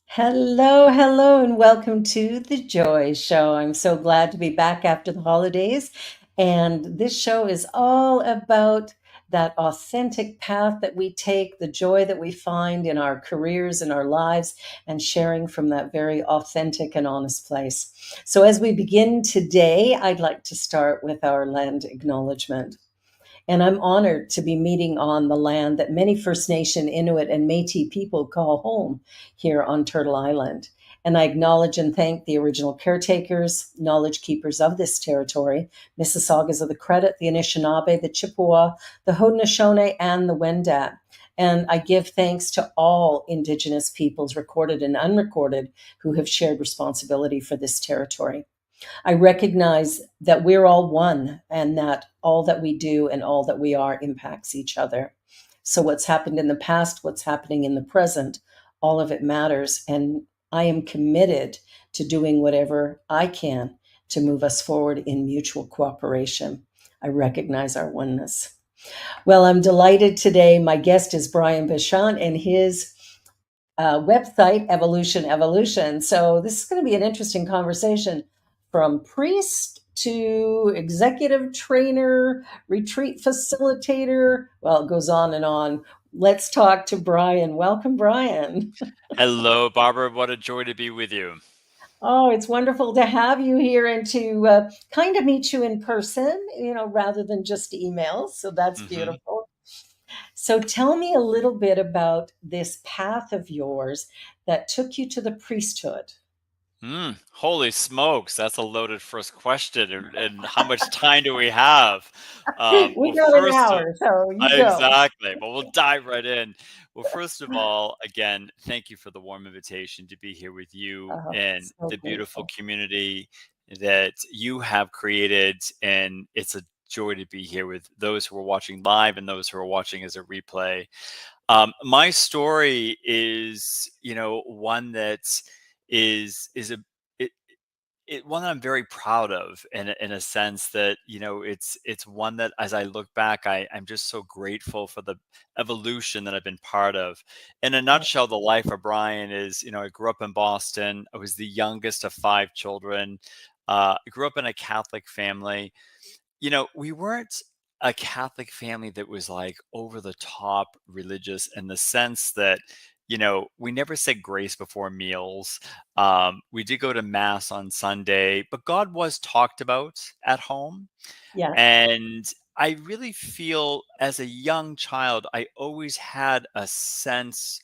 Hello, hello, and welcome to the Joy Show. I'm so glad to be back after the holidays. And this show is all about that authentic path that we take, the joy that we find in our careers and our lives, and sharing from that very authentic and honest place. So, as we begin today, I'd like to start with our land acknowledgement. And I'm honored to be meeting on the land that many First Nation, Inuit, and Métis people call home here on Turtle Island. And I acknowledge and thank the original caretakers, knowledge keepers of this territory, Mississaugas of the Credit, the Anishinaabe, the Chippewa, the Haudenosaunee, and the Wendat. And I give thanks to all Indigenous peoples, recorded and unrecorded, who have shared responsibility for this territory. I recognize that we're all one and that all that we do and all that we are impacts each other. So, what's happened in the past, what's happening in the present, all of it matters. And I am committed to doing whatever I can to move us forward in mutual cooperation. I recognize our oneness. Well, I'm delighted today. My guest is Brian Bachand and his website, Evolution Evolution. So this is going to be an interesting conversation from priest to executive trainer, retreat facilitator. Well, it goes on and on. Let's talk to Brian. Welcome, Brian. Hello, Barbara. What a joy to be with you. Oh, it's wonderful to have you here and to kind of meet you in person, rather than just emails. So that's hmm beautiful. So tell me a little bit about this path of yours that took you to the priesthood. Holy smokes, that's a loaded first question. And how much time do we have? We got an hour, so you go. Exactly. But we'll dive right in. Well, first of all, again, thank you for the warm invitation to be here with you Oh, and so the beautiful grateful. community that you have created. And it's a joy to be here with those who are watching live and those who are watching as a replay. My story is, one that is a it, one that I'm very proud of in a sense that, it's one that as I look back, I'm just so grateful for the evolution that I've been part of. In a Yeah, nutshell, the life of Brian is, I grew up in Boston. I was the youngest of five children. I grew up in a Catholic family. We weren't a Catholic family that was like over the top religious in the sense that, we never said grace before meals. We did go to mass on Sunday, but God was talked about at home. yeah, And I really feel as a young child, I always had a sense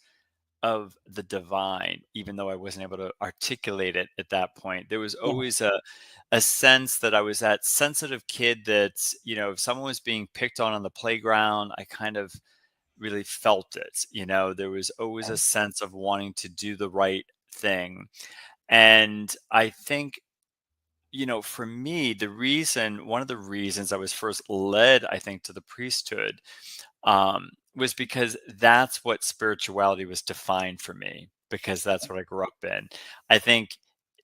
of the divine, even though I wasn't able to articulate it at that point. There was yeah. always a sense that I was that sensitive kid that, if someone was being picked on the playground, I kind of really felt it. There was always a Okay. sense of wanting to do the right thing. And I think, for me, one of the reasons I was first led, I think, to the priesthood was because that's what spirituality was defined for me, because that's what I grew up in. I think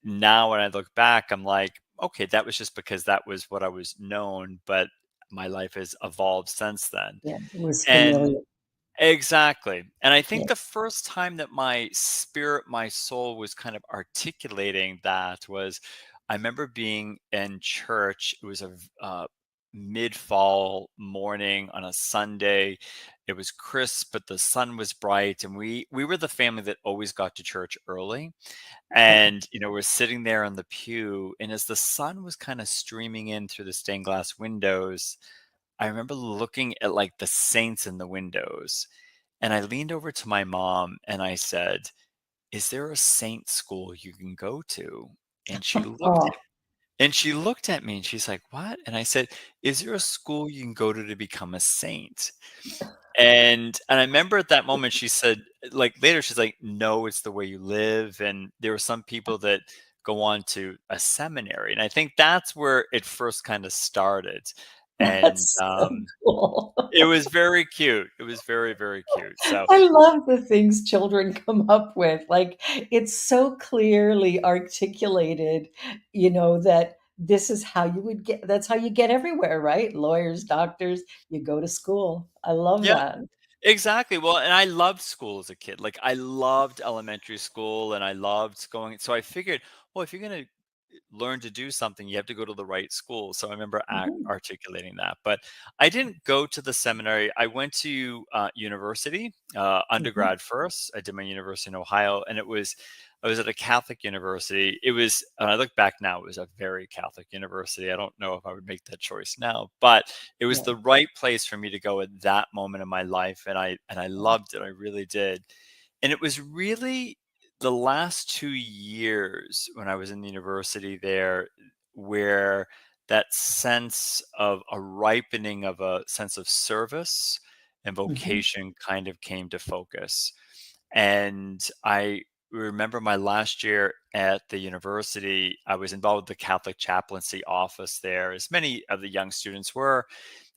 now when I look back, I'm like, okay, that was just because that was what I was known, but my life has evolved since then. Yeah, it was And familiar. exactly. And I think Yeah, the first time that my spirit, my soul was kind of articulating that was I remember being in church. It was a mid-fall morning on a Sunday. It was crisp, but the sun was bright, and we were the family that always got to church early. okay. And we're sitting there on the pew, and as the sun was kind of streaming in through the stained glass windows, I remember looking at like the saints in the windows, and I leaned over to my mom and I said, "Is there a saint school you can go to?" And Oh, she looked at me and she's like, "What?" And I said, "Is there a school you can go to become a saint?" And I remember at that moment she said, like later she's like, "No, it's the way you live." And there were some people that go on to a seminary, and I think that's where it first kind of started. And that's so cool. it was very cute. It was very, very cute. So I love the things children come up with. Like, it's so clearly articulated, that this is how you would get, that's how you get everywhere, right? Lawyers, doctors, you go to school. I love yeah, that. Exactly. Well, and I loved school as a kid. Like I loved elementary school and I loved going. So I figured, well, if you're going to learn to do something, you have to go to the right school. So I remember Mhm. articulating that. But I didn't go to the seminary. I went to university, Mhm. undergrad first. I did my university in Ohio, and I was at a Catholic university. It was, and I look back now, it was a very Catholic university. I don't know if I would make that choice now, but it was Yeah, the right place for me to go at that moment in my life, and I yeah. loved it. I really did. And it was really the last 2 years when I was in the university there where that sense of a ripening of a sense of service and Mhm. vocation kind of came to focus. And I remember my last year at the university, I was involved with the Catholic chaplaincy office there, as many of the young students were,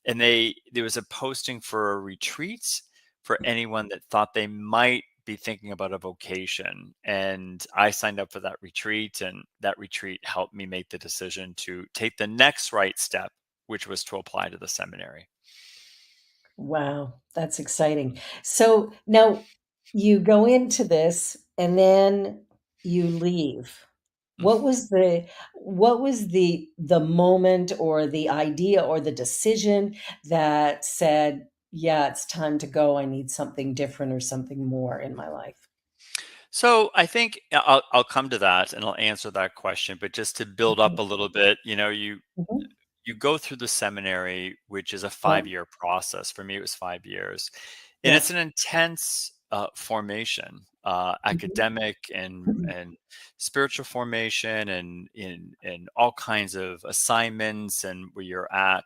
and there was a posting for a retreat for anyone that thought they might be thinking about a vocation, and I signed up for that retreat, and that retreat helped me make the decision to take the next right step, which was to apply to the seminary. Wow, that's exciting. So now you go into this and then you leave. What was the moment or the idea or the decision that said, "Yeah, it's time to go. I need something different or something more in my life." So I think I'll come to that and I'll answer that question, but just to build up Okay. a little bit, Mhm. you go through the seminary, which is a Yeah, 5-year process. For me, it was 5 years. And yeah. it's an intense formation, Mhm. academic and spiritual formation, and in all kinds of assignments and where you're at.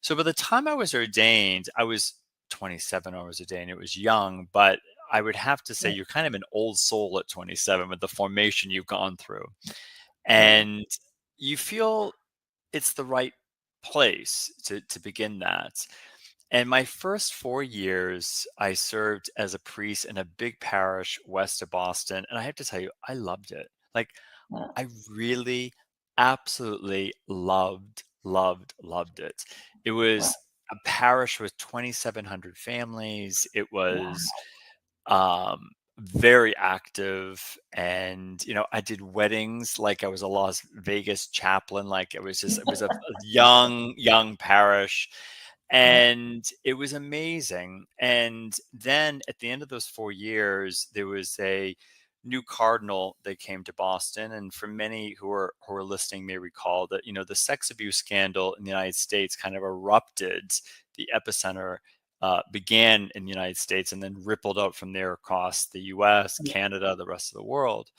So by the time I was ordained, I was 27 hours a day, and it was young, but I would have to say Yeah, you're kind of an old soul at 27 with the formation you've gone through. yeah, And you feel it's the right place to begin that. And my first 4 years, I served as a priest in a big parish west of Boston. And I have to tell you, I loved it. Like, yeah. I really, absolutely loved it. It Wow, was a parish with 2,700 families. It was wow. very active, and I did weddings like I was a Las Vegas chaplain. Like it was a young parish, Yeah, and it was amazing. And then at the end of those 4 years, there was a new cardinal that came to Boston. And for many who are listening may recall that the sex abuse scandal in the United States kind of erupted. The epicenter began in the United States and then rippled out from there across the US, yeah, Canada, the rest of the world.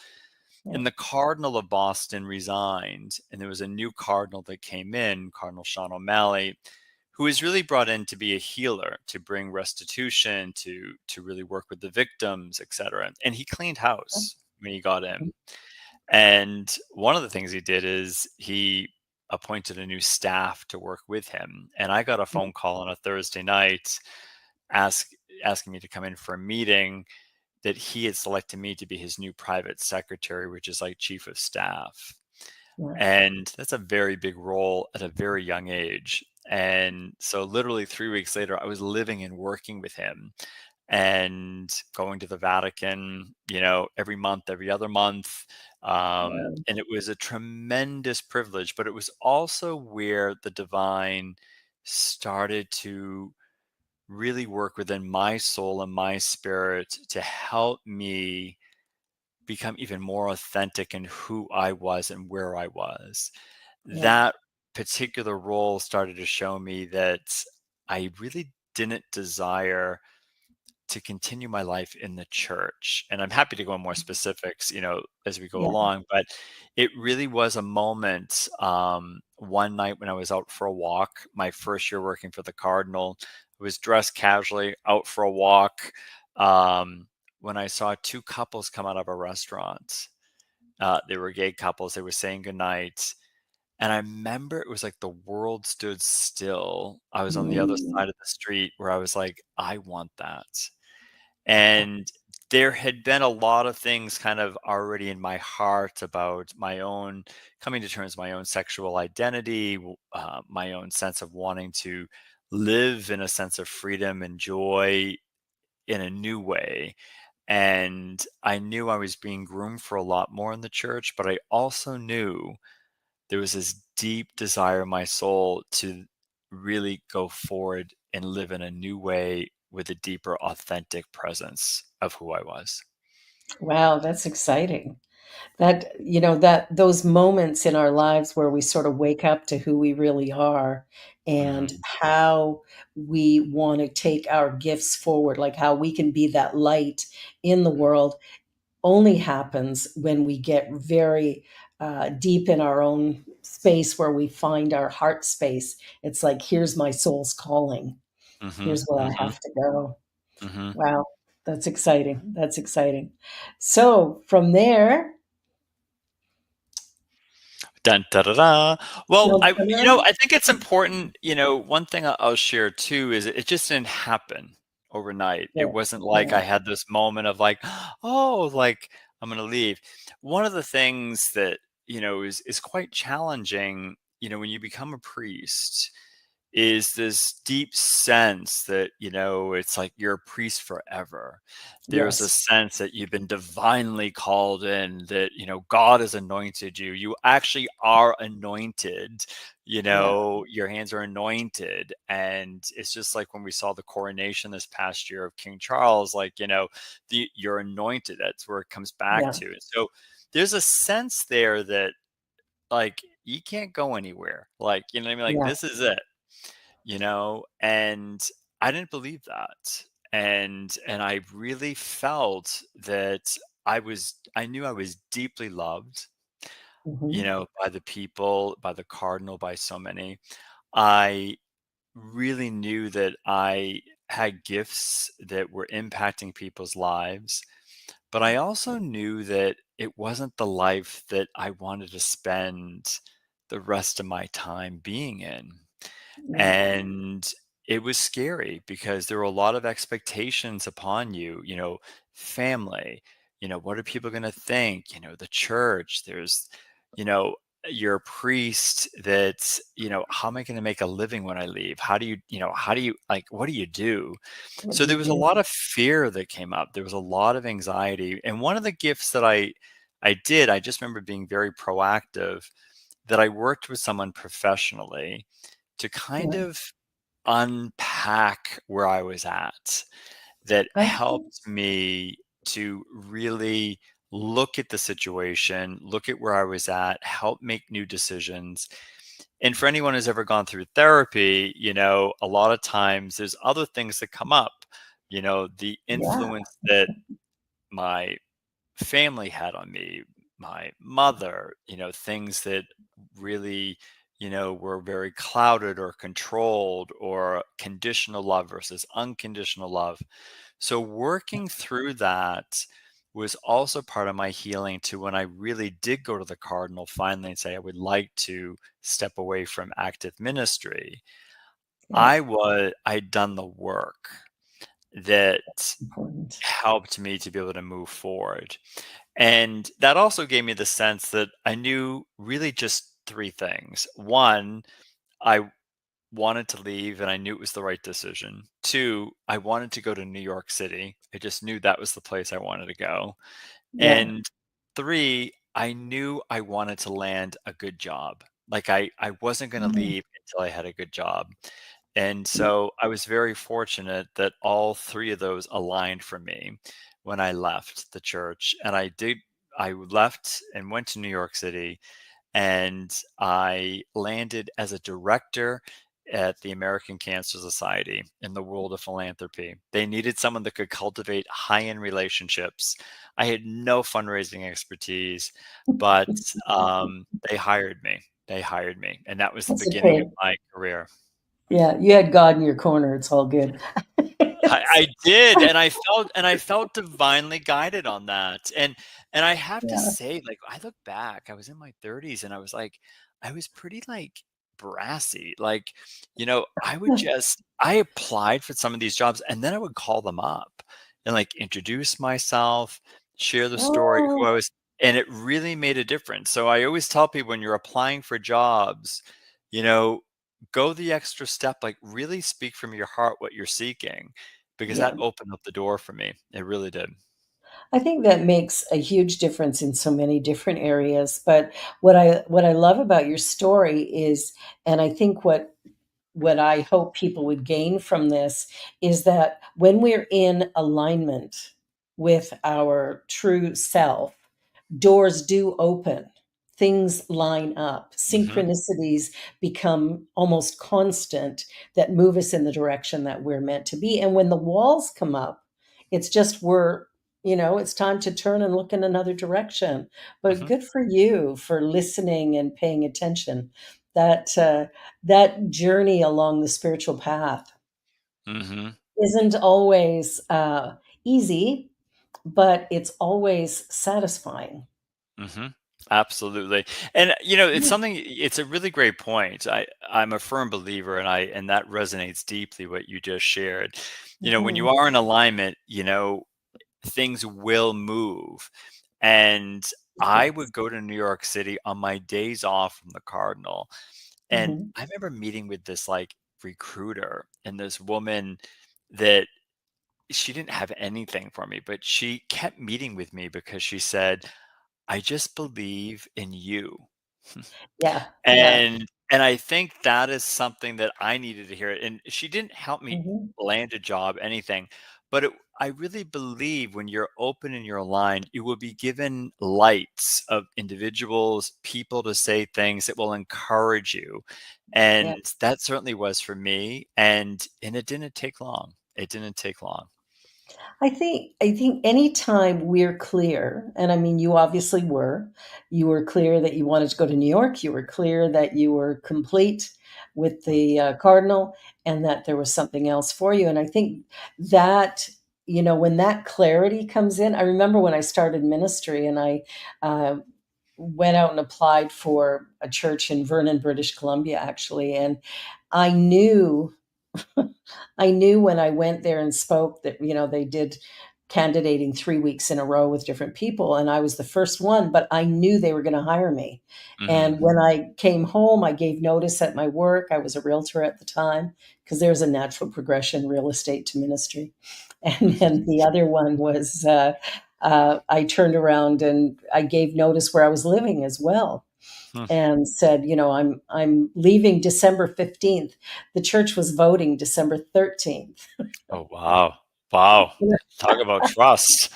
yeah, And the Cardinal of Boston resigned, and there was a new Cardinal that came in, Cardinal Sean O'Malley, who was really brought in to be a healer, to bring restitution, to really work with the victims, etc. And he cleaned yeah. house when he got in. Mhm. And one of the things he did is he appointed a new staff to work with him. And I got a Yeah, phone call on a Thursday night ask, asking me to come in for a meeting, that he had selected me to be his new private secretary, which is like chief of staff. yeah. And that's a very big role at a very young age. And so, literally 3 weeks later, I was living and working with him and going to the Vatican, every month, every other month. Wow. And it was a tremendous privilege, but it was also where the divine started to really work within my soul and my spirit to help me become even more authentic in who I was and where I was. Yeah, That particular role started to show me that I really didn't desire to continue my life in the church. And I'm happy to go in more specifics, as we go yeah, along. But it really was a moment. One night when I was out for a walk, my first year working for the Cardinal, I was dressed casually out for a walk. Um, when I saw two couples come out of a restaurant, they were gay couples. They were saying goodnight. And I remember it was like the world stood still. I was on the other mm, side of the street where I was like, I want that. wow, And there had been a lot of things kind of already in my heart about my own coming to terms with my own sexual identity, my own sense of wanting to live in a sense of freedom and joy in a new way. And I knew I was being groomed for a lot more in the church, but I also knew there was this deep desire in my soul to really go forward and live in a new way with a deeper, authentic presence of who I was. Wow, that's exciting. That, that those moments in our lives where we sort of wake up to who we really are and Mhm, how we want to take our gifts forward, like how we can be that light in the world, only happens when we get very deep in our own space where we find our heart space. It's like, here's my soul's calling. mhm, Here's where I mhm, have to go. mhm. Wow, that's exciting. That's exciting. So from there, Dun, da, da, da. Well, ta-da. I think it's important, one thing I'll share too is it just didn't happen overnight. It Yeah, wasn't like yeah, I had this moment of like, oh, like I'm gonna leave. One of the things that, is quite challenging, when you become a priest is this deep sense that, it's like you're a priest forever. There's a yes, sense that you've been divinely called in, that, God has anointed you. You actually are anointed, yeah, your hands are anointed. And it's just like when we saw the coronation this past year of King Charles, like, you're anointed. That's where it comes back yeah, to. And so there's a sense there that, like, you can't go anywhere. Like, you know what I mean? Like, yeah, this is it, and I didn't believe that. And I really felt that I knew I was deeply loved, mhm, by the people, by the cardinal, by so many. I really knew that I had gifts that were impacting people's lives, but I also knew that it wasn't the life that I wanted to spend the rest of my time being in. yeah, And it was scary because there were a lot of expectations upon you, family, what are people going to think, the church, there's, you know, you're a priest that's, how am I going to make a living when I leave? How do you, like, what do you do? what So do there you was a do? lot of fear that came up. There was a lot of anxiety. And one of the gifts that I just remember being very proactive, that I worked with someone professionally to kind Yeah, of unpack where I was at, that I see, helped me to really look at the situation, look at where I was at, help make new decisions. And for anyone who's ever gone through therapy, a lot of times there's other things that come up, the yeah, influence that my family had on me, my mother, things that really, were very clouded or controlled, or conditional love versus unconditional love. So working through that was also part of my healing to when I really did go to the cardinal finally and say I would like to step away from active ministry. yeah, I'd done the work that important. helped me to be able to move forward. And that also gave me the sense that I knew really just three things. One, I wanted to leave and I knew it was the right decision. Two, I wanted to go to New York City. I just knew that was the place I wanted to go. Yeah, And three, I knew I wanted to land a good job. Like I wasn't going to mhm, leave until I had a good job. And so I was very fortunate that all three of those aligned for me when I left the church. I left and went to New York City, and I landed as a director at the American Cancer Society in the world of philanthropy. They needed someone that could cultivate high end relationships. I had no fundraising expertise, but they hired me. They hired me. And that was the that's beginning of okay. my career. Yeah, you had God in your corner, it's all good. I did, and I felt divinely guided on that, and I have to Yeah, say, like, I look back, I was in my 30s, and I was pretty, like, brassy, like, I applied for some of these jobs, and then I would call them up and, like, introduce myself, share the story, who oh, I was, and it really made a difference. So I always tell people when you're applying for jobs, you know, go the extra step, like, really speak from your heart what you're seeking, because that Yeah. opened up the door for me. It really did. I think that makes a huge difference in so many different areas. But what I love about your story is, and I think what I hope people would gain from this is that when we're in alignment with our true self, doors do open, things line up, Hmm. synchronicities become almost constant that move us in the direction that we're meant to be. And when the walls come up, it's just it's time to turn and look in another direction. But Hmm. good for you for listening and paying attention. That journey along the spiritual path Hmm. isn't always easy, but it's always satisfying. Hmm. Absolutely. And it's something, it's a really great point. I'm a firm believer, and that resonates deeply what you just shared. When you Mhm. are in alignment, things will move. And I Yes. would go to New York City on my days off from the Cardinal. And Mhm. I remember meeting with this like recruiter and this woman that she didn't have anything for me, but she kept meeting with me because she said, I just believe in you. Yeah, yeah. And I think that is something that I needed to hear. And she didn't help me Mhm. land a job, anything. But I really believe when you're open and you're aligned, you will be given lights of individuals, people to say things that will encourage you. Yeah. And that certainly was for me. And it didn't take long. It didn't take long. I think anytime we're clear, and I mean, you were clear that you wanted to go to New York, you were clear that you were complete with Mm. the Cardinal, and that there was something else for you. And I think that, when that clarity comes in, I remember when I started ministry and I uh, went out and applied for a church in Vernon, British Columbia, actually, and I knew I knew when I went there and spoke that, they did candidating 3 weeks in a row with different people, and I was the first one, but I knew they were gonna hire me. Mhm. And when I came home, I gave notice at my work. I was a realtor at the time because there's a natural progression, real estate to ministry. And then the other one was, I turned around and I gave notice where I was living as well Hmm. and said, I'm leaving December 15th. The church was voting December 13th. Oh, wow. Wow. Talk about trust.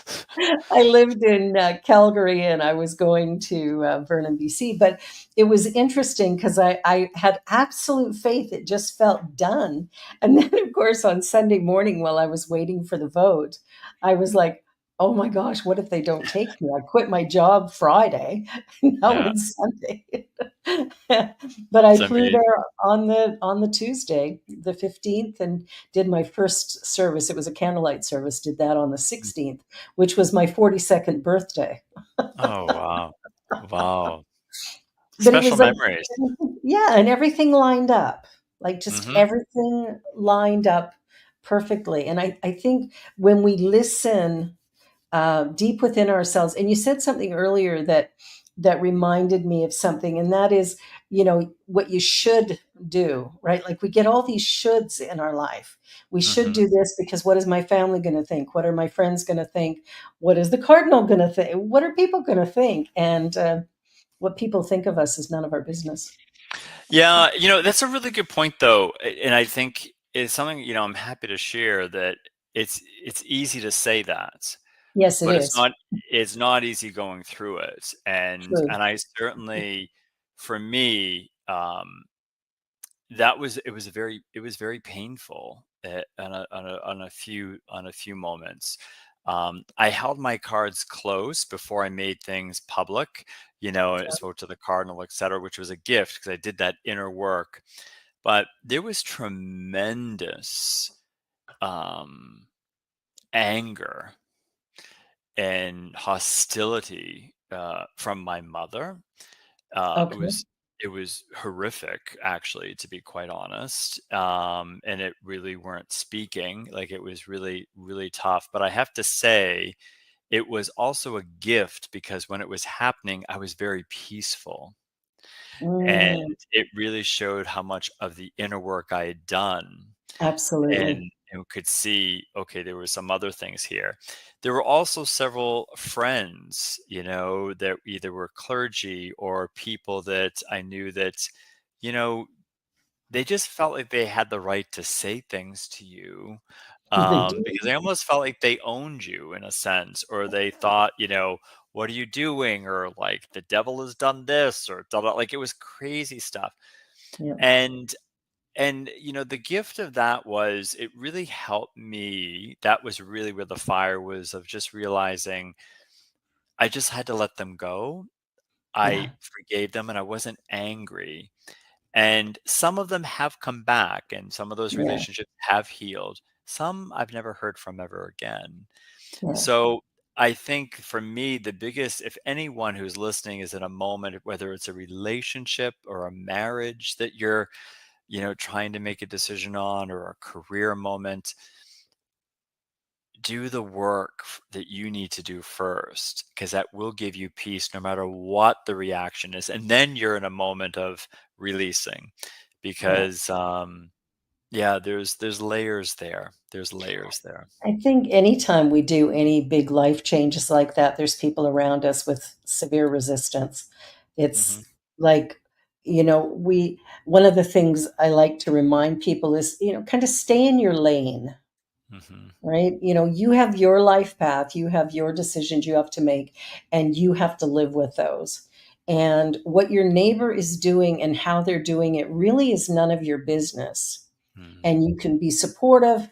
I lived in Calgary and I was going to Vernon, BC. But it was interesting because I had absolute faith. It just felt done. And then, of course, on Sunday morning while I was waiting for the vote, I was like, oh my gosh, what if they don't take me? I quit my job Friday. Now Yeah, it's Sunday. But I it's flew amazing. there on the Tuesday, the 15th, and did my first service. It was a candlelight service, did that on the 16th, which was my 42nd birthday. Oh, wow. Wow. But it Special was like, memories. yeah, and everything lined up. Like just Mhm. everything lined up perfectly. And I think when we listen deep within ourselves. And you said something earlier that reminded me of something, and that is, what you should do, right? Like we get all these shoulds in our life. We should Mhm. do this because what is my family going to think? What are my friends going to think? What is the cardinal going to think? What are people going to think? And what people think of us is none of our business. Yeah, that's a really good point though, and I think it's something, I'm happy to share that it's easy to say that, Yes, it but is. it's not easy going through it. And True. I certainly, for me, that was it was very painful on a few moments. I held my cards close before I made things public, I spoke to the cardinal, et cetera, which was a gift because I did that inner work. But there was tremendous um, anger and hostility from my mother. It Okay. was horrific, actually, to be quite honest. And it really weren't speaking. Like it was really, really tough. But I have to say, it was also a gift because when it was happening, I was very peaceful. And Mm, it really showed how much of the inner work I had done. And absolutely. and could see, okay, there were some other things here. There were also several friends, that either were clergy or people that I knew that, you know, they just felt like they had the right to say things to you, They because do. they almost felt like they owned you in a sense, or they thought, "What are you doing?" Or like, "The devil has done this," or da da, like it was crazy stuff. Yeah. And the gift of that was it really helped me. That was really where the fire was, of just realizing I just had to let them go. I Yeah. forgave them and I wasn't angry. And some of them have come back and some of those Yeah. relationships have healed. Some I've never heard from ever again. Yeah. So I think for me, the biggest, if anyone who's listening is in a moment, whether it's a relationship or a marriage that you're, trying to make a decision on, or a career moment, do the work that you need to do first, because that will give you peace no matter what the reaction is. And then you're in a moment of releasing, Yeah. because yeah, there's layers there. There's layers there. I think anytime we do any big life changes like that, there's people around us with severe resistance. Hmm. It's like, one of the things I like to remind people is, kind of stay in your lane, Hmm. right? You have your life path, you have your decisions you have to make, and you have to live with those. And what your neighbor is doing and how they're doing it really is none of your business. Hmm. And you can be supportive,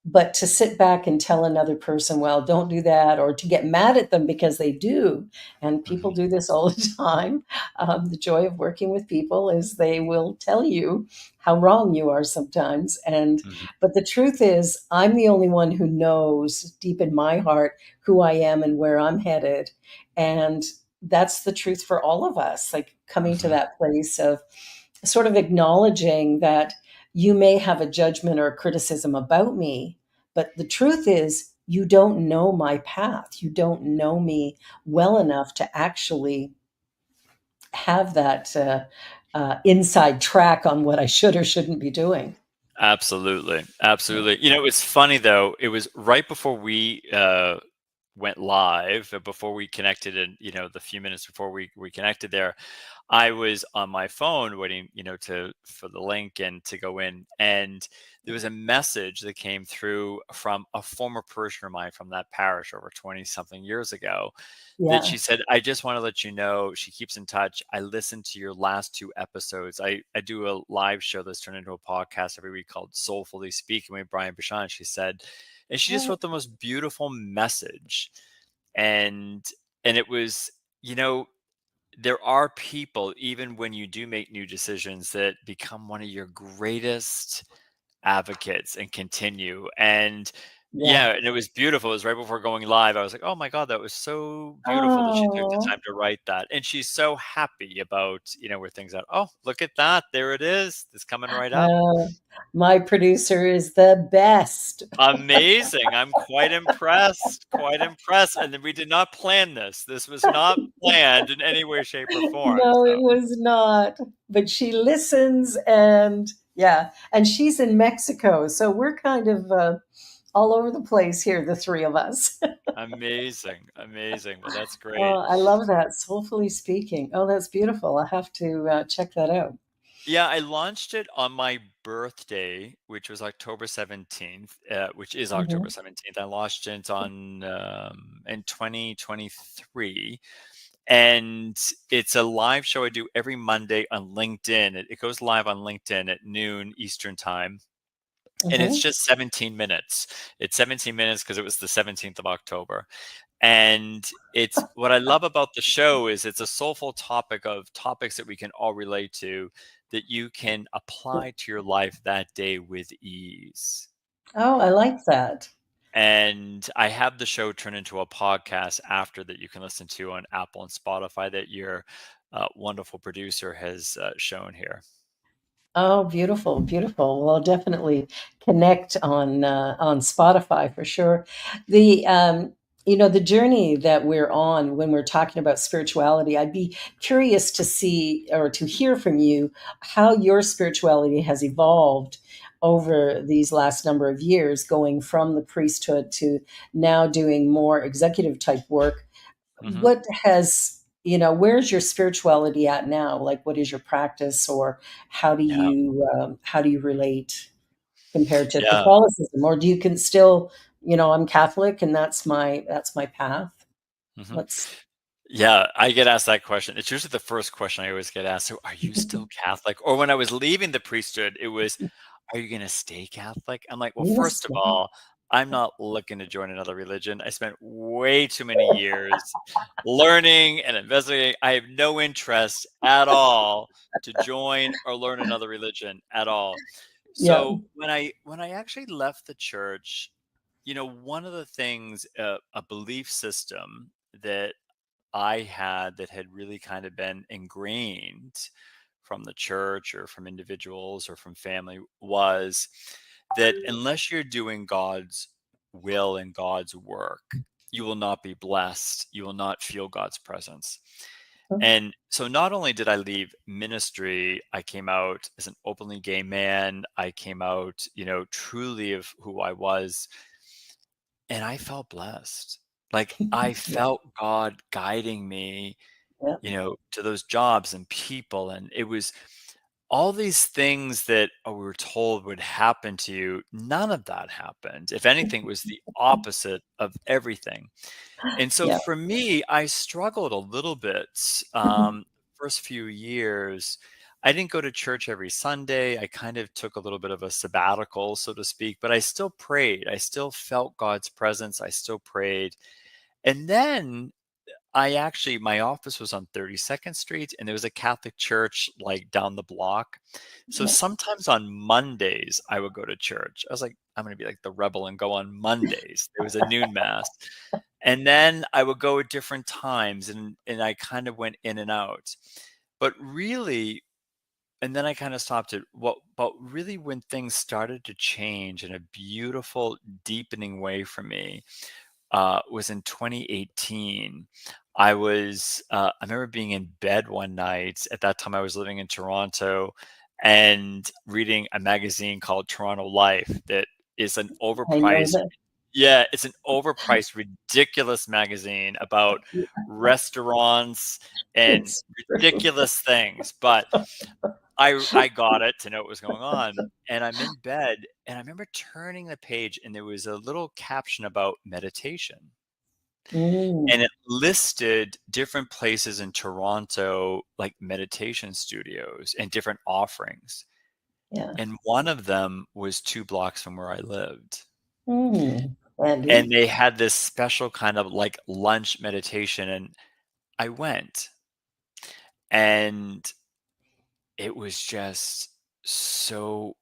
but to sit back and tell another person, well, don't do that, or to get mad at them because they do, and people Hmm. do this all the time. The joy of working with people is they will tell you how wrong you are sometimes. Hmm. But the truth is, I'm the only one who knows deep in my heart who I am and where I'm headed. And that's the truth for all of us, like coming to Hmm. that place of sort of acknowledging that you may have a judgment or a criticism about me, but the truth is, you don't know my path. You don't know me well enough to actually have that inside track on what I should or shouldn't be doing. Absolutely, Yeah. absolutely. It's funny though. It was right before we went live, before we connected, and the few minutes before we connected there, I was on my phone waiting, for the link and to go in, and there was a message that came through from a former parishioner of mine from that parish over 20 something years ago, that Yeah. she said, "I just want to let you know," she keeps in touch, "I listened to your last two episodes. I do a live show that's turned into a podcast every week called Soulfully Speaking with Brian Bachand." She said, and she just Oh, wrote the most beautiful message. And it was, you know, there are people, even when you do make new decisions, that become one of your greatest advocates and continue. And yeah. yeah, and it was beautiful. It was right before going live. I was like, "Oh my God, that was so beautiful that she took the Oh, time to write that." And she's so happy about, where things are. Oh, look at that. There it is. It's coming right up. uh, my producer is the best. Amazing. I'm quite impressed. Quite impressed. And then we did not plan this. This was not planned in any way, shape, or form. No, So it was not. But she listens, and yeah, and she's in Mexico. So we're kind of all over the place here, the three of us. amazing. Amazing. Well, that's great. Oh, I love that. Soulfully speaking. Oh, that's beautiful. I have to check that out. Yeah, I launched it on my birthday, which was October 17th, which is October Hmm. 17th. I launched it in 2023. And it's a live show I do every Monday on LinkedIn. It goes live on LinkedIn at noon Eastern time. And it's Hmm. just 17 minutes. It's 17 minutes because it was the 17th of October. And it's what I love about the show is it's a soulful topic of topics that we can all relate to, that you can apply to your life that day with ease. Oh, I like that. And I have the show turn into a podcast after that you can listen to on Apple and Spotify, that your wonderful producer has shown here. Oh, beautiful, beautiful. Well, I'll definitely connect on Spotify for sure. The the journey that we're on when we're talking about spirituality, I'd be curious to see or to hear from you how your spirituality has evolved over these last number of years, going from the priesthood to now doing more executive type work. Hmm. What has, where's your spirituality at now? Like, what is your practice, or Yeah. how do you relate compared to Yeah. Catholicism? Or do you can still, I'm Catholic and that's my path. Hmm. What's Yeah, I get asked that question. It's usually the first question I always get asked. So, are you still Catholic? Or when I was leaving the priesthood, it was, are you going to stay Catholic? I'm like, well, yes, first of all, I'm not looking to join another religion. I spent way too many years learning and investigating. I have no interest at all to join or learn another religion at all. yeah, So when I actually left the church, one of the things, a belief system that I had that had really kind of been ingrained from the church or from individuals or from family was that unless you're doing God's will and God's work, you will not be blessed. You will not feel God's presence. And so not only did I leave ministry, I came out as an openly gay man. I came out, truly of who I was, and I felt blessed. Like I yeah, felt God guiding me, yeah, to those jobs and people. And it was all these things that we were told would happen to you. None of that happened. If anything, it was the opposite of everything. And so yeah, for me, I struggled a little bit. First few years, I didn't go to church every Sunday. I kind of took a little bit of a sabbatical, so to speak, but I still prayed. I still felt God's presence. I still prayed. And then my office was on 32nd Street, and there was a Catholic church like down the block. So yeah. sometimes on Mondays, I would go to church. I was like, I'm going to be like the rebel and go on Mondays. There was a noon mass. And then I would go at different times, and I kind of went in and out. But really, and then I kind of stopped it. But really, when things started to change in a beautiful, deepening way for me, was in 2018. I remember being in bed one night. At that time, I was living in Toronto and reading a magazine called Toronto Life that is an I know overpriced, that. yeah, it's an overpriced, ridiculous magazine about restaurants and It's true. ridiculous things. But I got it to know what was going on, and I'm in bed, and I remember turning the page, and there was a little caption about meditation, Mm, and it listed different places in Toronto, like meditation studios and different offerings, yeah. and one of them was 2 blocks from where I lived, and Andy. they had this special kind of, like, lunch meditation, and I went, and it was just so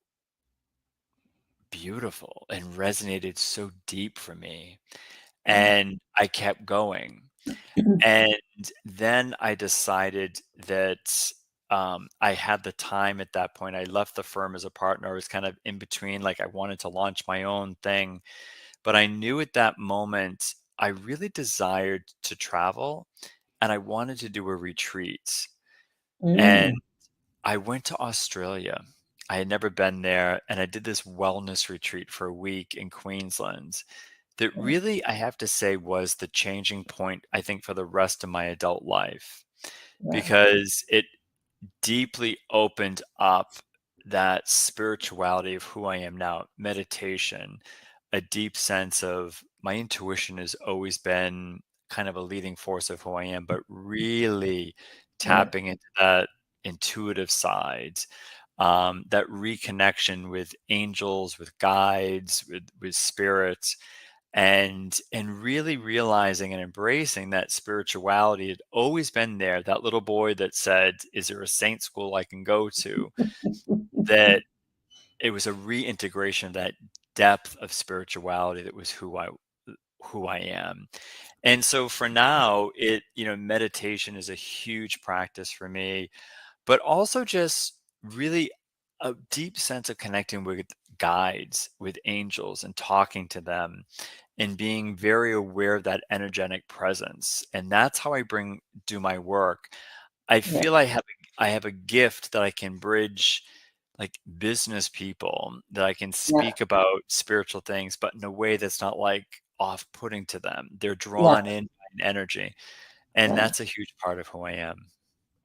beautiful and resonated so deep for me, Yeah. and I kept going. And then I decided that, I had the time at that point. I left the firm as a partner. I was kind of in between, like I wanted to launch my own thing, but I knew at that moment I really desired to travel and I wanted to do a retreat. And Mm, I went to Australia. I had never been there, and I did this wellness retreat for a week in Queensland that yeah, really, I have to say, was the changing point, I think, for the rest of my adult life yeah, because it deeply opened up that spirituality of who I am now, meditation, a deep sense of my intuition has always been kind of a leading force of who I am, but really yeah, tapping into that intuitive side, that reconnection with angels, with guides, with spirits, and really realizing and embracing that spirituality had always been there. That little boy that said, is there a saint school I can go to? That it was a reintegration of that depth of spirituality that was who I am. And so for now, meditation is a huge practice for me, but also just really a deep sense of connecting with guides, with angels, and talking to them and being very aware of that energetic presence. And that's how I do my work. I yeah, feel I have a gift that I can bridge like business people that I can Yeah. speak about spiritual things, but in a way that's not like off-putting to them. They're Yeah. drawn in by an energy, and Yeah. that's a huge part of who I am.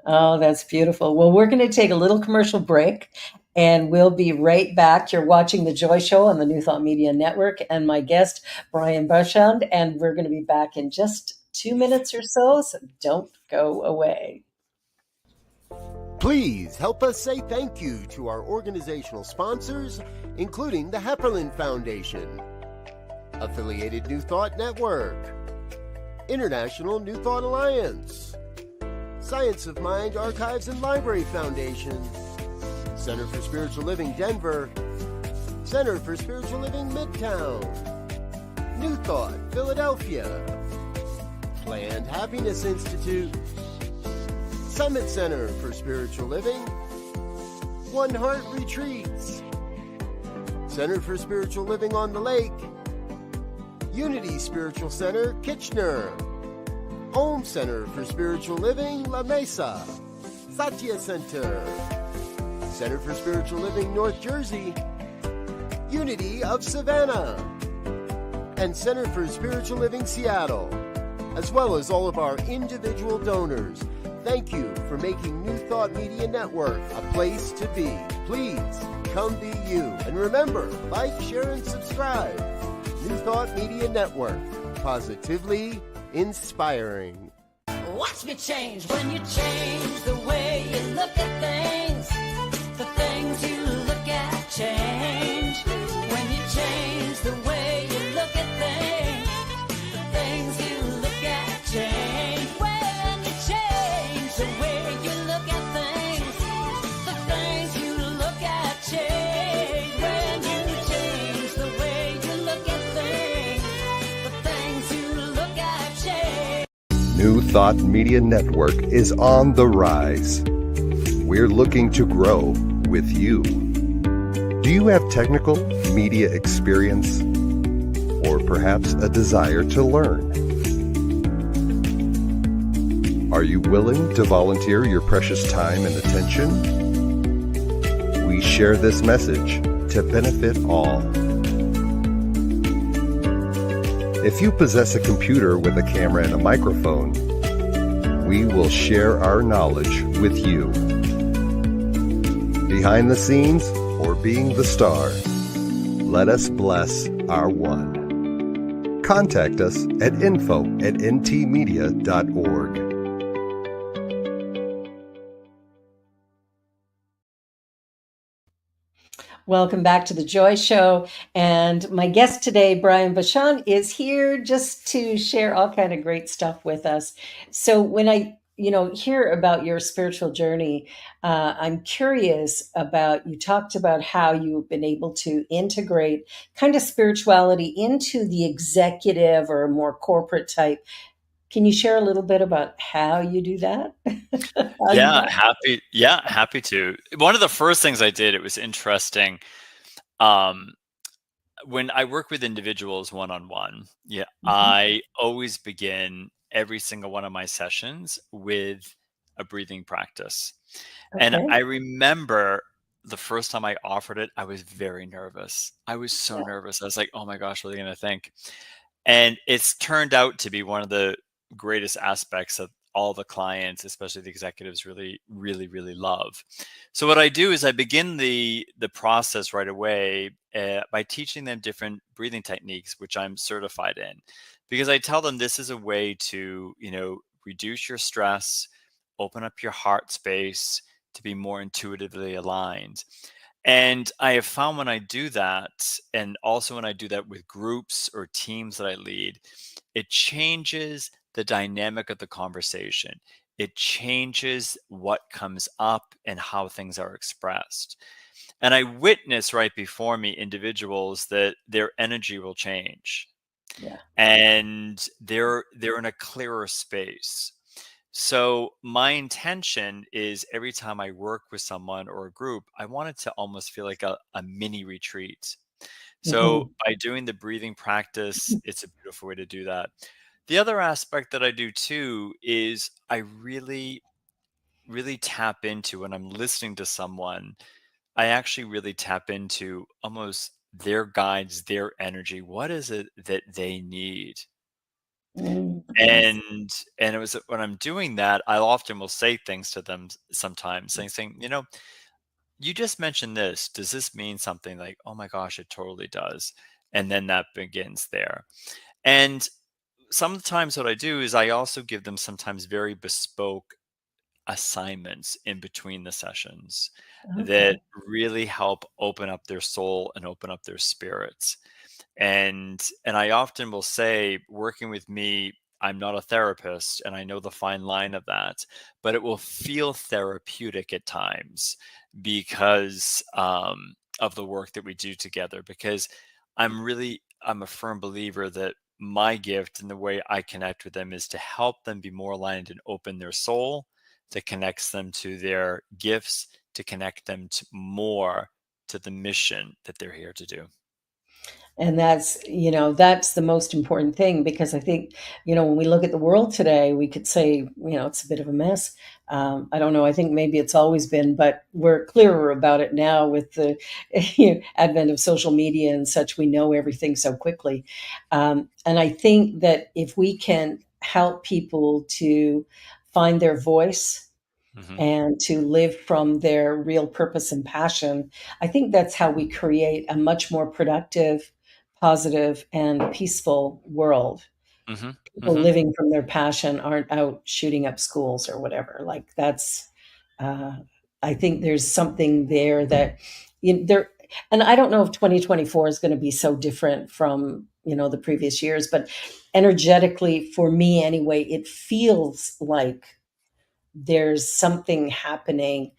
Oh, that's beautiful. Well, we're going to take a little commercial break and we'll be right back. You're watching The Joy Show on the New Thought Media Network and my guest, Brian Bachand, and we're going to be back in just 2 minutes or so. So don't go away. Please help us say thank you to our organizational sponsors, including the Hepperlin Foundation, Affiliated New Thought Network, International New Thought Alliance, Science of Mind Archives and Library Foundation, Center for Spiritual Living Denver, Center for Spiritual Living Midtown, New Thought Philadelphia, Planned Happiness Institute, Summit Center for Spiritual Living, One Heart Retreats, Center for Spiritual Living on the Lake, Unity Spiritual Center, Kitchener, Home Center for Spiritual Living, La Mesa, Satya Center, Center for Spiritual Living, North Jersey, Unity of Savannah, and Center for Spiritual Living, Seattle, as well as all of our individual donors. Thank you for making New Thought Media Network a place to be. Please come be you. And remember, like, share, and subscribe. New Thought Media Network. Positively inspiring. Watch me change when you change the way you look at things. The things you look at change. When you change the way you look at things. The things you look at change. When you change the way you look at things. The things you look at change. When you change the way you look at things. The things you look at change. New Thought Media Network is on the rise. We're looking to grow with you. Do you have technical media experience or perhaps a desire to learn? Are you willing to volunteer your precious time and attention? We share this message to benefit all. If you possess a computer with a camera and a microphone, we will share our knowledge with you. Behind the scenes or being the star, let us bless our one. Contact us at info@ntmedia.org. Welcome back to the Joy Show. And my guest today, Brian Bachand, is here just to share all kind of great stuff with us. So when I, hear about your spiritual journey, I'm curious about, you talked about how you've been able to integrate kind of spirituality into the executive or more corporate type. Can you share a little bit about how you do that? How you Yeah, got- happy to. One of the first things I did, it was interesting. Um, when I work with individuals one-on-one, yeah, Mhm. I always begin every single one of my sessions with a breathing practice. And Okay. I remember the first time I offered it, I was very nervous. I was so Yeah. nervous. I was like, "Oh my gosh, what are they going to think?" And it's turned out to be one of the greatest aspects that all the clients, especially the executives, really, really, really love. So what I do is I begin the process right away by teaching them different breathing techniques, which I'm certified in, because I tell them this is a way to, reduce your stress, open up your heart space to be more intuitively aligned. And I have found when I do that, and also when I do that with groups or teams that I lead, it changes the dynamic of the conversation. It changes what comes up and how things are expressed. And I witness right before me individuals that their energy will change Yeah. and they're in a clearer space. So my intention is every time I work with someone or a group, I want it to almost feel like a mini retreat. So Mhm. by doing the breathing practice, it's a beautiful way to do that. The other aspect that I do too is I really, really tap into when I'm listening to someone. I actually really tap into almost their guides, their energy. What is it that they need? Yes. And it was when I'm doing that, I often will say things to them sometimes, saying, you just mentioned this. Does this mean something? Like, oh my gosh, it totally does. And then that begins there. And sometimes what I do is I also give them sometimes very bespoke assignments in between the sessions that Okay. really help open up their soul and open up their spirits. And I often will say, working with me, I'm not a therapist, and I know the fine line of that, but it will feel therapeutic at times because of the work that we do together. Because I'm a firm believer that my gift and the way I connect with them is to help them be more aligned and open their soul, that connects them to their gifts, to connect them to more to the mission that they're here to do. And that's the most important thing, because I think, when we look at the world today, we could say, it's a bit of a mess. I don't know. I think maybe it's always been, but we're clearer about it now with the advent of social media and such. We know everything so quickly. And I think that if we can help people to find their voice Hmm. and to live from their real purpose and passion, I think that's how we create a much more productive, positive, and peaceful world. Hmm. People Hmm. living from their passion aren't out shooting up schools or whatever. Like that's, uh, I think there's something there that there, and I don't know if 2024 is going to be so different from the previous years, but energetically, for me anyway, it feels like there's something happening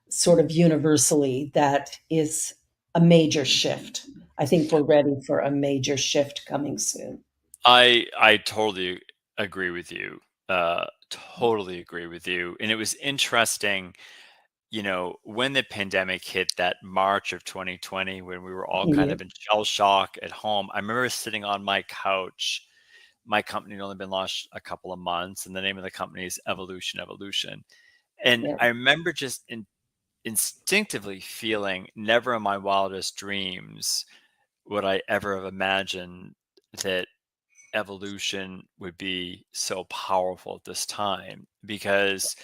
sort of universally that is a major shift. I think we're ready for a major shift coming soon. I totally agree with you. Totally agree with you. And it was interesting, when the pandemic hit that March of 2020, when we were all kind Yeah, of in shell shock at home. I remember sitting on my couch. My company had only been launched a couple of months, and the name of the company is Evolution Evolution. And yeah. I remember just instinctively feeling, never in my wildest dreams would I ever have imagined that evolution would be so powerful at this time, because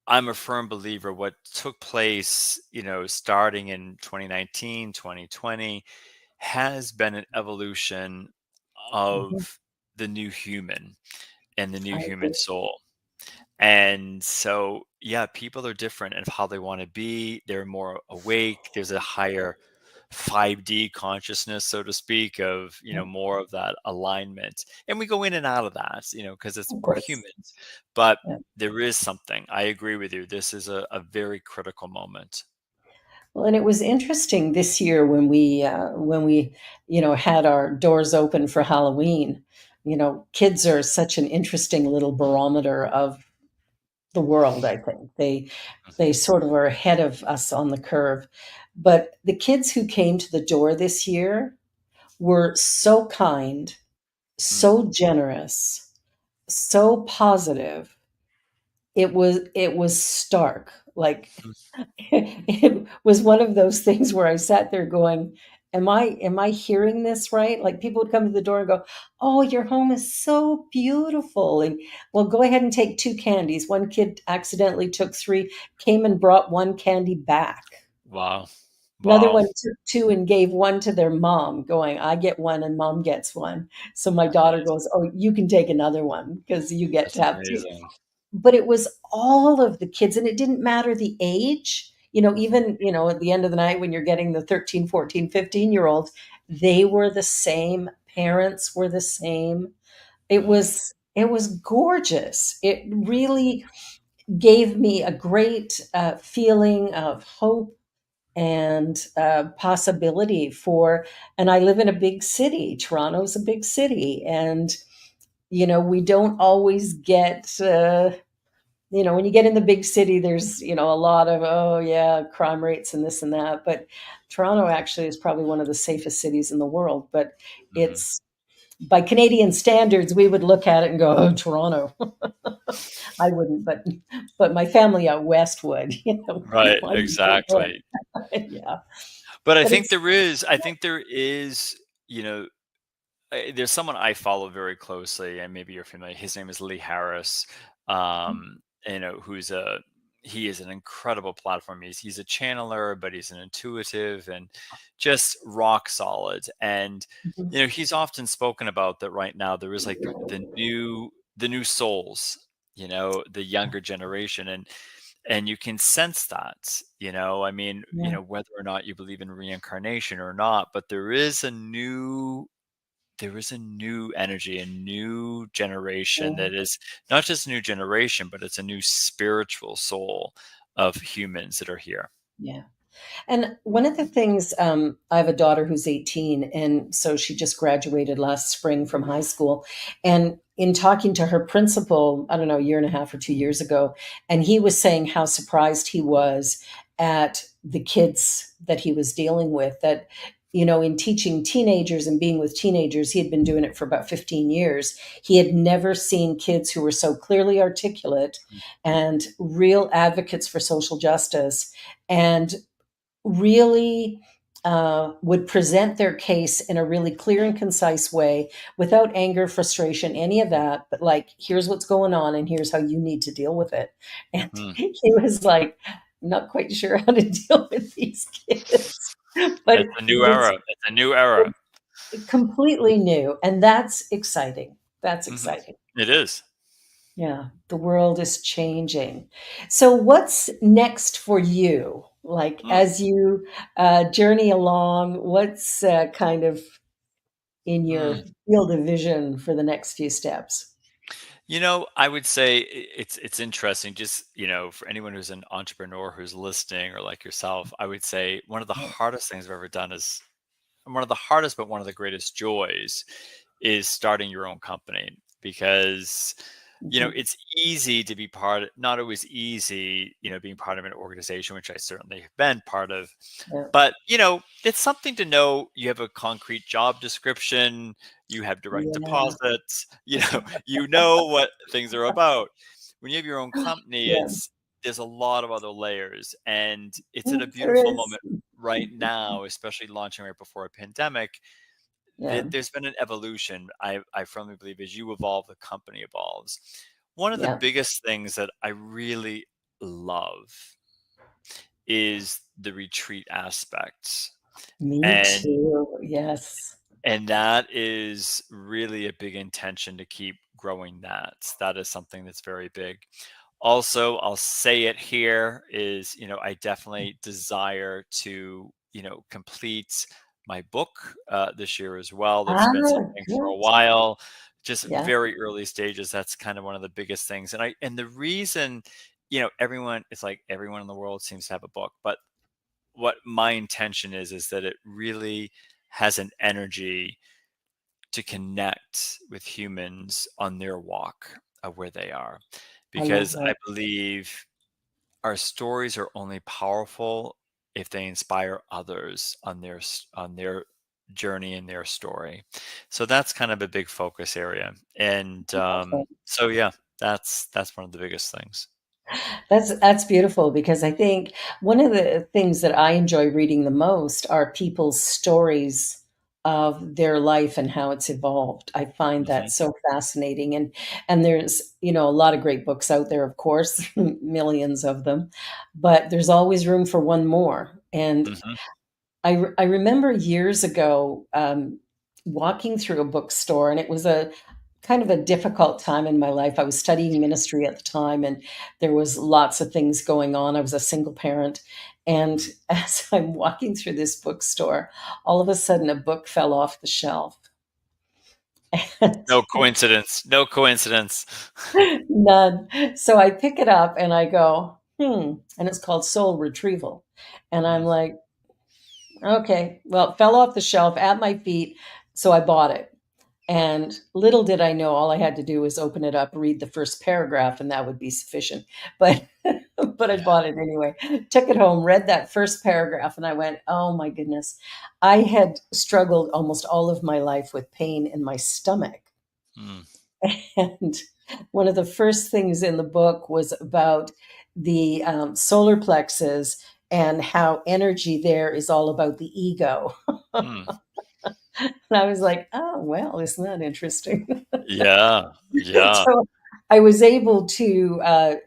I'm a firm believer what took place, starting in 2019, 2020, has been an evolution Mhm. of the new human and the I new human agree. soul. And so, yeah, people are different of how they want to be. They're more awake. There's a higher 5D consciousness, so to speak, of, Yeah, more of that alignment. And we go in and out of that, because of we're course. humans. But Yeah. there is something. I agree with you. This is a very critical moment. Well, and it was interesting this year when we had our doors open for Halloween. Kids are such an interesting little barometer of the world. I think they Mhm. sort of are ahead of us on the curve. But the kids who came to the door this year were so kind, Mm. so generous, so positive. It was stark. Like it was one of those things where I sat there going, am I hearing this right? Like people would come to the door and go, "Oh, your home is so beautiful." And well, go ahead and take two candies. One kid accidentally took three, came and brought one candy back. Wow. Another Wow. one took two and gave one to their mom, going, "I get one and mom gets one." So my daughter Amazing. goes, "Oh, you can take another one because you get That's to have two." amazing. But it was all of the kids, and it didn't matter the age. Mhm. Even, at the end of the night when you're getting the 13, 14, 15-year olds, they were the same. Parents were the same. It Mm. was it was gorgeous. It really gave me a great feeling of hope and possibility for. And I live in a big city. Toronto's a big city, and we don't always get. When you get in the big city, there's, a lot of, oh, yeah, crime rates and this and that. But Toronto actually is probably one of the safest cities in the world. But Mhm. it's by Canadian standards, we would look at it and go, oh, Toronto. I wouldn't, but my family out west would, Right, I used to go. exactly. Yeah, But but it's I think there is, you know, there's someone I follow very closely, and maybe you're familiar. His name is Lee Harris. Who's a he is an incredible platform. He's a channeler, but he's an intuitive and just rock solid. And he's often spoken about that right now. There is like the new souls, the younger generation, and you can sense that. I mean, yeah, whether or not you believe in reincarnation or not, but there is a new energy, a new generation yeah, that is not just a new generation, but it's a new spiritual soul of humans that are here. yeah. And one of the things, I have a daughter who's 18, and so she just graduated last spring from high school. And in talking to her principal, I don't know, a year and a half or 2 years ago, and he was saying how surprised he was at the kids that he was dealing with, that, in teaching teenagers and being with teenagers, he had been doing it for about 15 years. He had never seen kids who were so clearly articulate and real advocates for social justice, and really would present their case in a really clear and concise way without anger, frustration, any of that. But like, here's what's going on and here's how you need to deal with it. And Mm. he was like, not quite sure how to deal with these kids. But It's a new it's era. It's a new era. completely new. And that's exciting. That's Hmm. exciting. It is. Yeah, the world is changing. So, what's next for you? Like, Mm. as you journey along, what's kind of in Mm. your field of vision for the next few steps? I would say it's interesting. Just for anyone who's an entrepreneur who's listening, or like yourself, I would say one of the hardest things I've ever done is one of the hardest, but one of the greatest joys is starting your own company, because Mhm. it's easy to be not always easy, being part of an organization, which I certainly have been part of. Yeah, But it's something to know you have a concrete job description, you have direct yeah, deposits, you know what things are about. When you have your own company, yeah. there's a lot of other layers, and it's at a There beautiful is. moment right now, especially launching right before a pandemic, Yeah, that there's been an evolution. I firmly believe as you evolve, the company evolves. One of the yeah. biggest things that I really love is the retreat aspects. Me And too. Yes. and that is really a big intention to keep growing that. That is something that's very big. Also, I'll say it here is, I definitely desire to, complete my book this year as well. That's Ah, been something for a good. while, just Yeah, very early stages. That's kind of one of the biggest things. And the reason, it's like everyone in the world seems to have a book, but what my intention is that it really has an energy to connect with humans on their walk of where they are, I love because I that. believe our stories are only powerful if they inspire others on their journey and their story. So that's kind of a big focus area. And so yeah, that's one of the biggest things. That's beautiful, because I think one of the things that I enjoy reading the most are people's stories of their life and how it's evolved. I find Hmm. that so fascinating, and there's, a lot of great books out there, of course, millions of them, but there's always room for one more. And Hmm. I remember years ago, walking through a bookstore, and it was a kind of a difficult time in my life. I was studying ministry at the time, and there was lots of things going on. I was a single parent. And as I'm walking through this bookstore, all of a sudden a book fell off the shelf. And No coincidence. No coincidence. none. So I pick it up and I go, and it's called Soul Retrieval. And I'm Mm. like, okay, well, it fell off the shelf at my feet. So I bought it. And little did I know, all I had to do was open it up, read the first paragraph, and that would be sufficient. But but I bought it anyway. Took it home, read that first paragraph, and I went, "Oh my goodness." I had struggled almost all of my life with pain in my stomach. Mm. And one of the first things in the book was about the solar plexus and how energy there is all about the ego. Mm. And I was like, oh, well, isn't that interesting? Yeah. Yeah. So I was able to,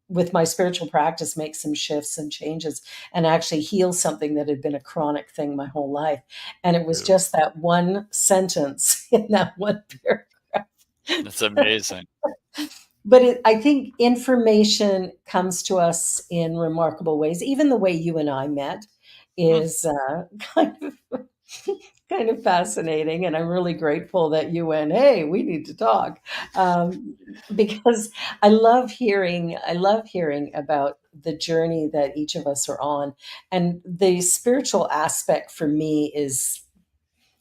with my spiritual practice, make some shifts and changes and actually heal something that had been a chronic thing my whole life. And it was just Beautiful. that one sentence in that one paragraph. That's amazing. But I think information comes to us in remarkable ways. Even the way you and I met Mm. is kind of kind of fascinating, and I'm really grateful that you went, "Hey, we need to talk," because I love hearing about the journey that each of us are on, and the spiritual aspect for me is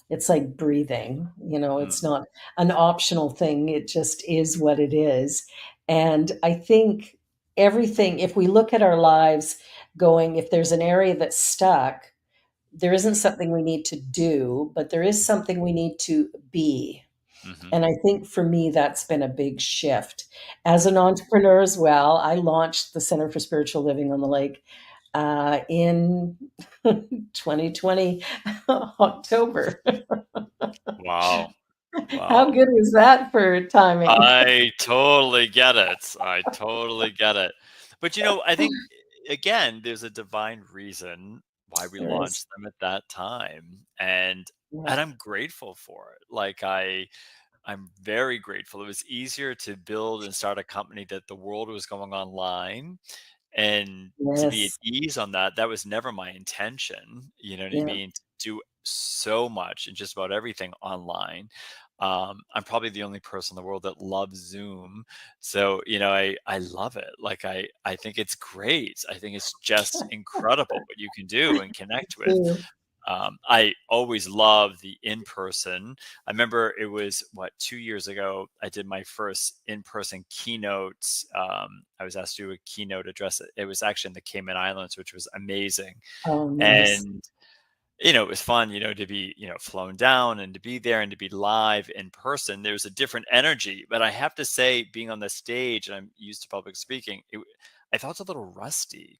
it's like breathing, Mm. it's not an optional thing. It just is what it is. And I think everything, if we look at our lives going, if there's an area that's stuck, there isn't something we need to do, but there is something we need to be. Mm-hmm. And I think for me, that's been a big shift. As an Mm-hmm. entrepreneur as well, I launched the Center for Spiritual Living on the Lake in 2020, October. Wow. How Wow. good was that for timing? I totally get it. I totally get it. But I think again, there's a divine reason why we There is. launched them at that time. And Yeah. I'm grateful for it. Like I'm very grateful. It was easier to build and start a company that the world was going online and to be at Yes. ease on that. That was never my intention. You know what I Yeah. mean? To do so much and just about everything online. I'm probably the only person in the world that loves Zoom. So, I love it. Like I think it's great. I think it's just incredible what you can do and connect with. Yeah. I always love the in person. I remember it was 2 years ago. I did my first in person keynote. I was asked to do a keynote address. It was actually in the Cayman Islands, which was amazing. Oh, nice. And it was fun, to be, flown down and to be there and to be live in person. There's a different energy, but I have to say, being on the stage and I'm used to public speaking, I felt a little rusty.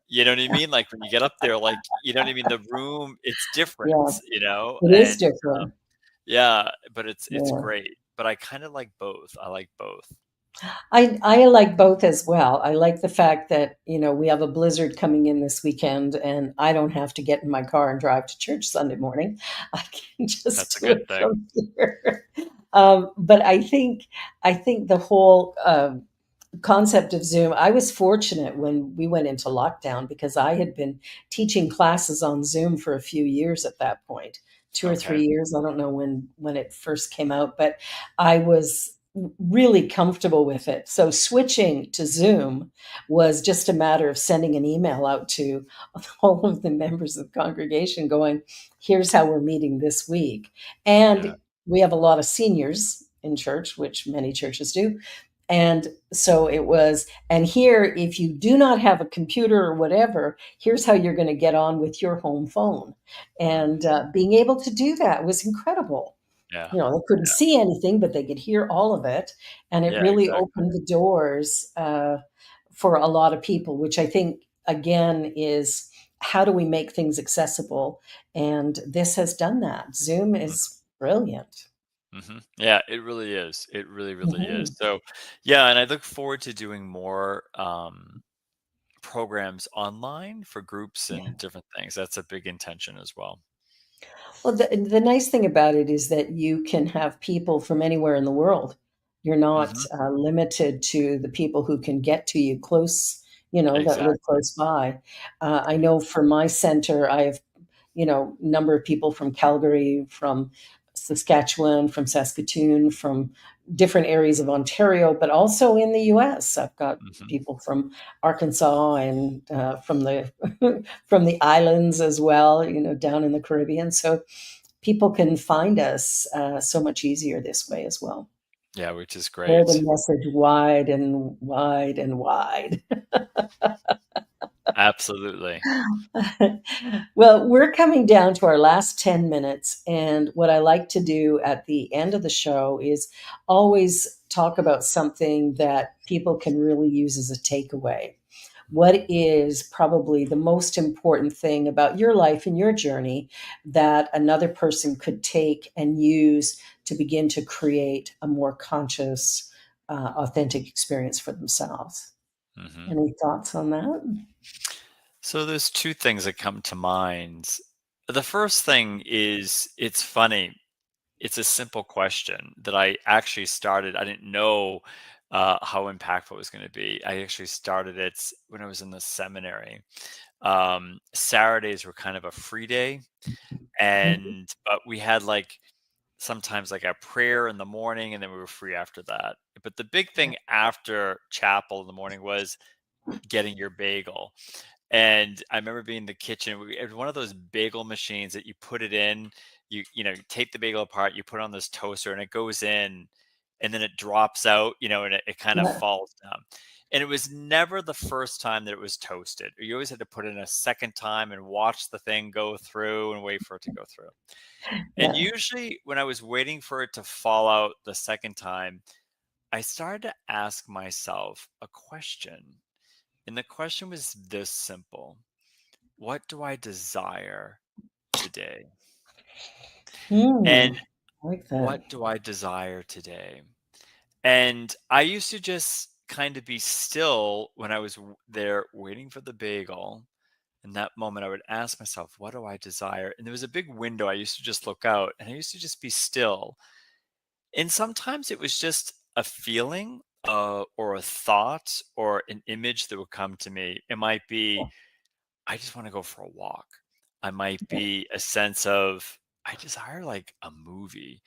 You know what I mean? Like when you get up there, like, you know what I mean? The room, it's different, Yeah, it is and different. yeah, but it's Yeah. great. But I kind of like both. I like both. I like both as well. I like the fact that, we have a blizzard coming in this weekend and I don't have to get in my car and drive to church Sunday morning. I can That's just a do good it thing. from here. But I think the whole concept of Zoom, I was fortunate when we went into lockdown because I had been teaching classes on Zoom for a few years at that point, 2 or 3 Okay. years. I don't know when it first came out, but I was really comfortable with it. So switching to Zoom was just a matter of sending an email out to all of the members of the congregation going, here's how we're meeting this week. Yeah. And we have a lot of seniors in church, which many churches do. And so it was, and here, if you do not have a computer or whatever, here's how you're going to get on with your home phone. Mm. And being able to do that was incredible. Yeah. They couldn't see anything, but they could hear all of it. And it Yeah. really Exactly. opened the doors for a lot of people, which I think, again, is how do we make things accessible? And this has done that. Zoom is brilliant. Yeah, it really is. It really, really is. Mhm. So, yeah, and I look forward to doing more programs online for groups and different things. That's a big intention as well. Well, the nice thing about it is that you can have people from anywhere in the world. You're not Hmm. limited to the people who can get to you close, that live Exactly. close by. I know for my center, I have, number of people from Calgary, from Saskatchewan, from Saskatoon, from different areas of Ontario, but also in the US. I've got Hmm. people from Arkansas and from the from the islands as well, down in the Caribbean. So people can find us so much easier this way as well. Yeah, which is Share the great. message wide and wide and wide. Absolutely. Well, we're coming down to our last 10 minutes. And what I like to do at the end of the show is always talk about something that people can really use as a takeaway. What is probably the most important thing about your life and your journey that another person could take and use to begin to create a more conscious, authentic experience for themselves? Hmm. Any thoughts on that? So there's two things that come to mind. The first thing is, it's funny. It's a simple question that I actually started. I didn't know how impactful it was going to be. I actually started it when I was in the seminary. Saturdays were kind of a free day, Mhm. and but we had like sometimes like a prayer in the morning, and then we were free after that. But the big thing after chapel in the morning was getting your bagel. And I remember being in the kitchen. It was one of those bagel machines that you put it in. You take the bagel apart, you put it on this toaster, and it goes in, and then it drops out. And it kind of Yeah, falls down. And it was never the first time that it was toasted. You always had to put it in a second time and watch the thing go through and wait for it to go through. And yeah. usually, when I was waiting for it to fall out the second time, I started to ask myself a question. And the question was this simple: what do I desire today? Hmm, And I like that. what do I desire today? And I used to just kind of be still when I was there waiting for the bagel. In that moment, I would ask myself, what do I desire? And there was a big window. I used to just look out, and I used to just be still. And sometimes it was just a feeling or a thought or an image that would come to me. It might be, I just want to go for a walk. I might be a sense of, I desire like a movie,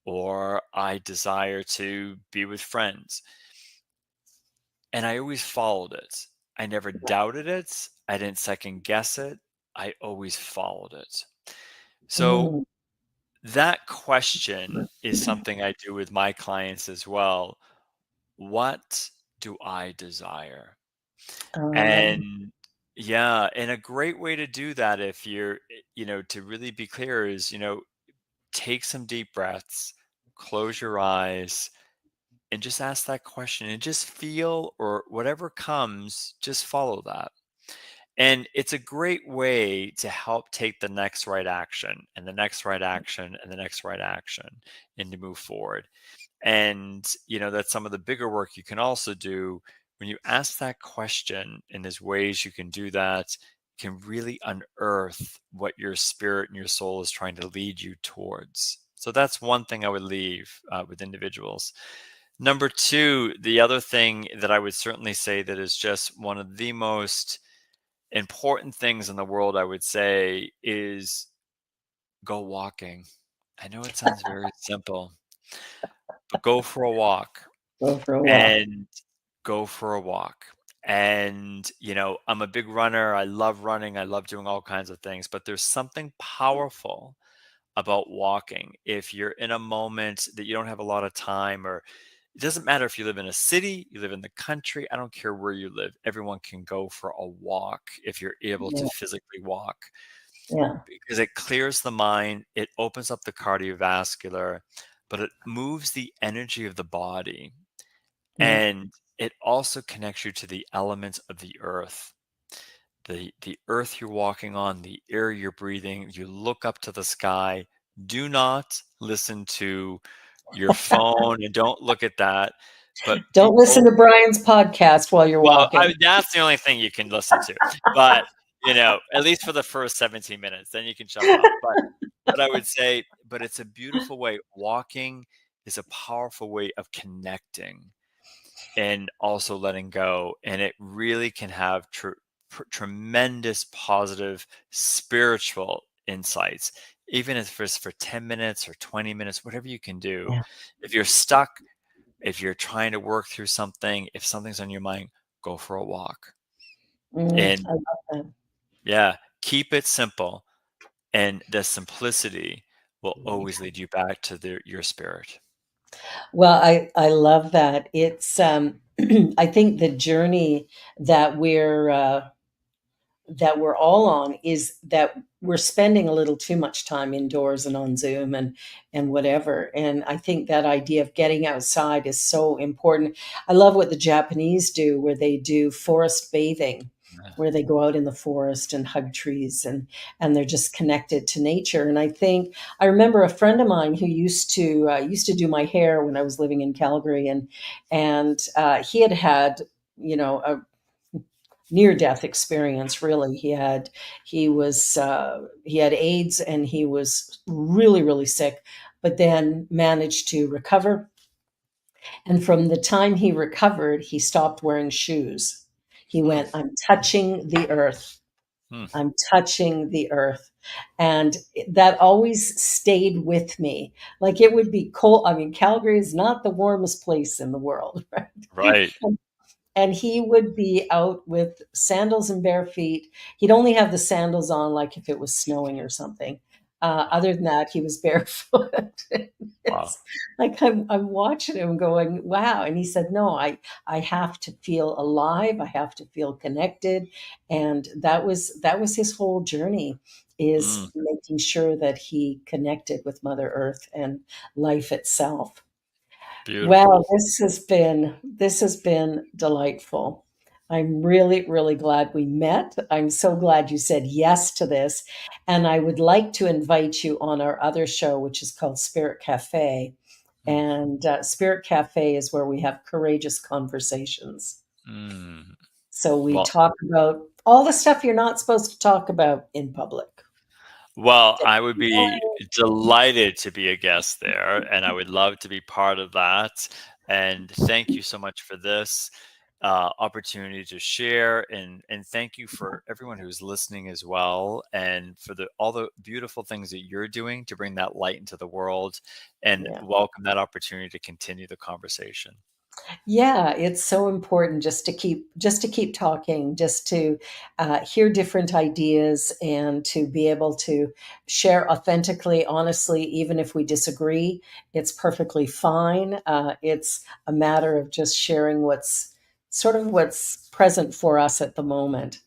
or I desire to be with friends. And I always followed it. I never doubted it. I didn't second guess it. I always followed it. So Mm, that question is something I do with my clients as well. What do I desire? um, And yeah, and a great way to do that, if to really be clear, is, take some deep breaths, close your eyes, and just ask that question and just feel, or whatever comes, just follow that. And it's a great way to help take the next right action and the next right action and the next right action, and to move forward. And, that's some of the bigger work you can also do when you ask that question. And there's ways you can do that, can really unearth what your spirit and your soul is trying to lead you towards. So that's one thing I would leave with individuals. Number two, the other thing that I would certainly say that is just one of the most important things in the world, I would say, is go walking. I know it sounds very simple, but go for a walk. go for a walk. And go for a walk. And, I'm a big runner. I love running. I love doing all kinds of things, but there's something powerful about walking. If you're in a moment that you don't have a lot of time, or it doesn't matter if you live in a city, you live in the country, I don't care where you live. Everyone can go for a walk if you're able to Yeah, physically walk, yeah. because it clears the mind, it opens up the cardiovascular, but it moves the energy of the body, Yeah. and it also connects you to the elements of the earth. The earth you're walking on, the air you're breathing. You look up to the sky. Do not listen to your phone, and don't look at that. But Don't listen to Brian's podcast while you're well, walking. that's the only thing you can listen to. But at least for the first 17 minutes, then you can shut it off. But I would say, but it's a beautiful way. Walking is a powerful way of connecting and also letting go. And it really can have tremendous positive spiritual insights, even if it's for 10 minutes or 20 minutes, whatever you can do. Yeah. If you're stuck, if you're trying to work through something, if something's on your mind, go for a walk. And I love that. yeah, keep it simple. And the simplicity will always lead you back to your spirit. Well, I love that. It's I think the journey that we're that we're all on is that we're spending a little too much time indoors and on Zoom and whatever. And I think that idea of getting outside is so important. I love what the Japanese do, where they do forest bathing, where they go out in the forest and hug trees and they're just connected to nature. And I think I remember a friend of mine who used to do my hair when I was living in Calgary, and he had a near-death experience. Really, he had AIDS, and he was really, really sick, but then managed to recover. And from the time he recovered, he stopped wearing shoes. He Mm. went, "I'm touching the earth. Mm. I'm touching the earth." And that always stayed with me. Like, it would be cold. I mean, Calgary is not the warmest place in the world, right? Right. And he would be out with sandals and bare feet. He'd only have the sandals on, like if it was snowing or something. Other than that, he was barefoot. Wow. It's like I'm watching him going, wow. And he said, no, I have to feel alive. I have to feel connected. And that was his whole journey, is Mm. making sure that he connected with Mother Earth and life itself. Well, Beautiful. this has been delightful. I'm really, really glad we met. I'm so glad you said yes to this. And I would like to invite you on our other show, which is called Spirit Cafe. Mm. And Spirit Cafe is where we have courageous conversations. Mm. So we Well, talk about all the stuff you're not supposed to talk about in public. I would be delighted to be a guest there, and I would love to be part of that. And thank you so much for this opportunity to share, and thank you for everyone who's listening as well, and for all the beautiful things that you're doing to bring that light into the world, and Yeah. welcome that opportunity to continue the conversation. Yeah, it's so important just to keep talking, just to hear different ideas, and to be able to share authentically, honestly, even if we disagree. It's perfectly fine. It's a matter of just sharing what's present for us at the moment.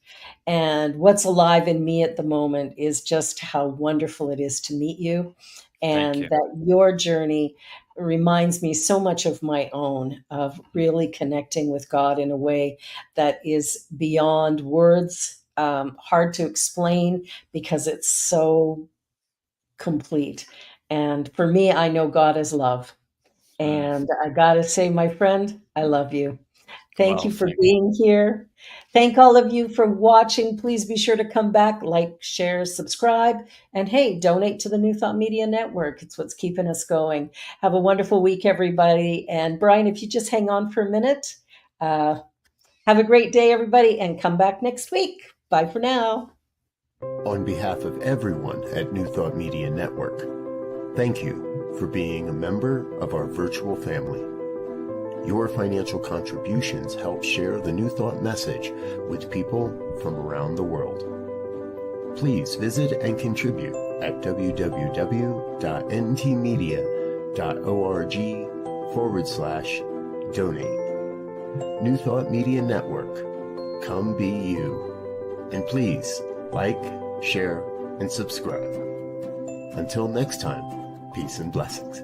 And what's alive in me at the moment is just how wonderful it is to meet you, Thank and you. that your journey reminds me so much of my own, of really connecting with God in a way that is beyond words, hard to explain because it's so complete. And for me, I know God is love. Mm. And I got to say, my friend, I love you. Thank Well, you for thank being here. Thank all of you for watching. Please be sure to come back, like, share, subscribe, and hey, donate to the New Thought Media Network. It's what's keeping us going. Have a wonderful week, everybody. And Brian, if you just hang on for a minute, have a great day, everybody, and come back next week. Bye for now. On behalf of everyone at New Thought Media Network, thank you for being a member of our virtual family. Your financial contributions help share the New Thought message with people from around the world. Please visit and contribute at www.ntmedia.org/donate. New Thought Media Network, come be you. And please like, share, and subscribe. Until next time, peace and blessings.